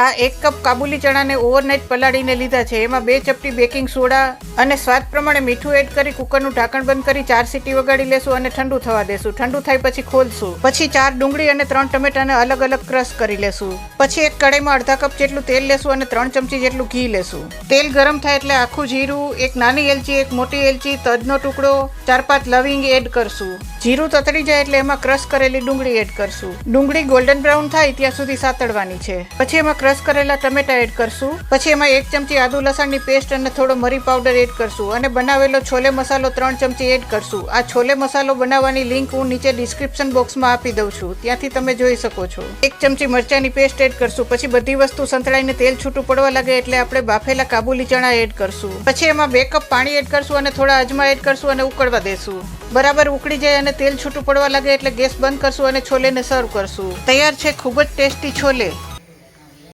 આ 1 cup કાબુલી ચણાને overnight પલાળીને લીધા છે. એમાં 2 ચપટી બેકિંગ સોડા અને સ્વાદ પ્રમાણે મીઠું એડ કરી કુકરનું ઢાંકણ બંધ કરી 4 સીટી વગાડી લેશું અને ઠંડુ થવા દેશું. ઠંડુ થાય પછી ખોલશું. પછી 4 ડુંગળી અને 3 ટમેટાને અલગ અલગ ક્રશ કરી લેશું. પછી એક કડાઈમાં અડધા કપ જેટલું તેલ લેશું અને 3 ચમચી જેટલું ઘી લેશું. તેલ ગરમ થાય એટલે આખું જીરું, એક નાની એલચી, એક મોટી એલચી, તજનો ટુકડો, 4-5 લવિંગ એડ કરશું. જીરું તતડી જાય એટલે એમાં ક્રશ કરેલી ડુંગળી એડ કરશું. ડુંગળી ગોલ્ડન બ્રાઉન થાય ત્યાં સુધી સાતળવાની છે. પછી એમાં ક્રશ કરેલા ટમેટા એડ કરશું. પછી એમાં 1 ચમચી આદુ લસણની પેસ્ટ અને થોડો મરી પાવડર એડ કરશું અને બનાવેલો છોલે મસાલો 3 ચમચી એડ કરશું. આ છોલે મસાલો બનાવવાની લિંક હું નીચે ડિસ્ક્રિપ્શન બોક્સમાં આપી દઉં છું, ત્યાંથી તમે જોઈ શકો છો. 1 ચમચી મરચાની પેસ્ટ એડ કરશું. પછી બધી વસ્તુ સંતળાઈને તેલ છૂટું પડવા લાગે એટલે આપણે બાફેલા કાબુલી ચણા એડ કરશું. પછી એમાં 2 કપ પાણી એડ કરશું અને થોડા અજમા એડ કરશું અને ઉકળવા દેશું. બરાબર ઉકળી જાય અને તેલ છૂટું પડવા લાગે એટલે ગેસ બંધ કરશું અને છોલેને સર્વ કરશું. તૈયાર છે ખૂબ જ ટેસ્ટી છોલે.